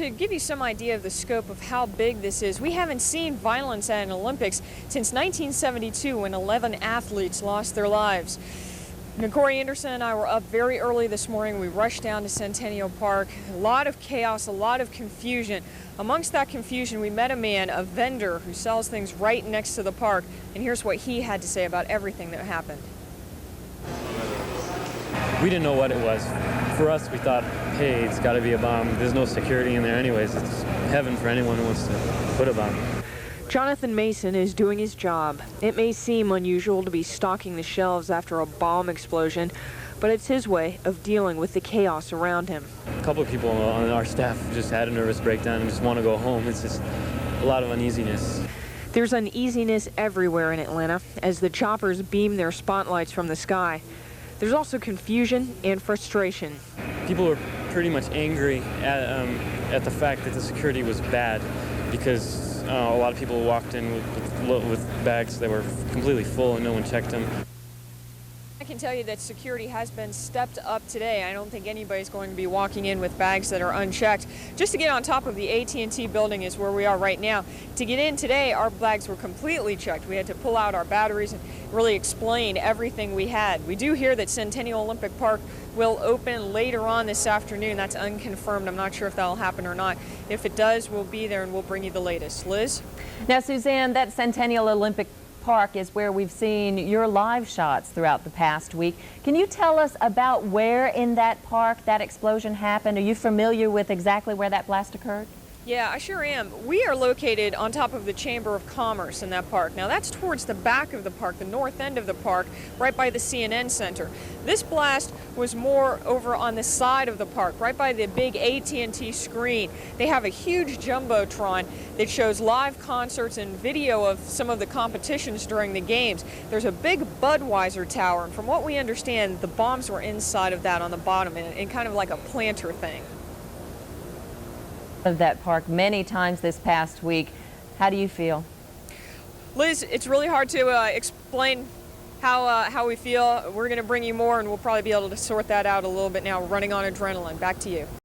to give you some idea of the scope of how big this is, we haven't seen violence at an Olympics since 1972 when 11 athletes lost their lives. Corey Anderson and I were up very early this morning. We rushed down to Centennial Park. A lot of chaos, a lot of confusion. Amongst that confusion, we met a man, a vendor who sells things right next to the park. And here's what he had to say about everything that happened. We didn't know what it was. For us, we thought, hey, it's got to be a bomb. There's no security in there anyways. It's heaven for anyone who wants to put a bomb. Jonathan Mason is doing his job. It may seem unusual to be stocking the shelves after a bomb explosion, but it's his way of dealing with the chaos around him. A couple of people on our staff just had a nervous breakdown and just want to go home. It's just a lot of uneasiness. There's uneasiness everywhere in Atlanta as the choppers beam their spotlights from the sky. There's also confusion and frustration. People were pretty much angry at the fact that the security was bad because a lot of people walked in with bags that were completely full and no one checked them. I can tell you that security has been stepped up today. I don't think anybody's going to be walking in with bags that are unchecked. Just to get on top of the AT&T building is where we are right now. To get in today, our bags were completely checked. We had to pull out our batteries and really explain everything we had. We do hear that Centennial Olympic Park will open later on this afternoon. That's unconfirmed. I'm not sure if that'll happen or not. If it does, we'll be there and we'll bring you the latest. Liz? Now, Suzanne, that Centennial Olympic Park is where we've seen your live shots throughout the past week. Can you tell us about where in that park that explosion happened? Are you familiar with exactly where that blast occurred? Yeah, I sure am. We are located on top of the Chamber of Commerce in that park. Now that's towards the back of the park, the north end of the park, right by the CNN Center. This blast was more over on the side of the park, right by the big AT&T screen. They have a huge jumbotron that shows live concerts and video of some of the competitions during the games. There's a big Budweiser tower, and from what we understand, the bombs were inside of that on the bottom in kind of like a planter thing. Of that park many times this past week. How do you feel? Liz, it's really hard to explain how we feel. We're going to bring you more, and we'll probably be able to sort that out a little bit now. We're running on adrenaline. Back to you.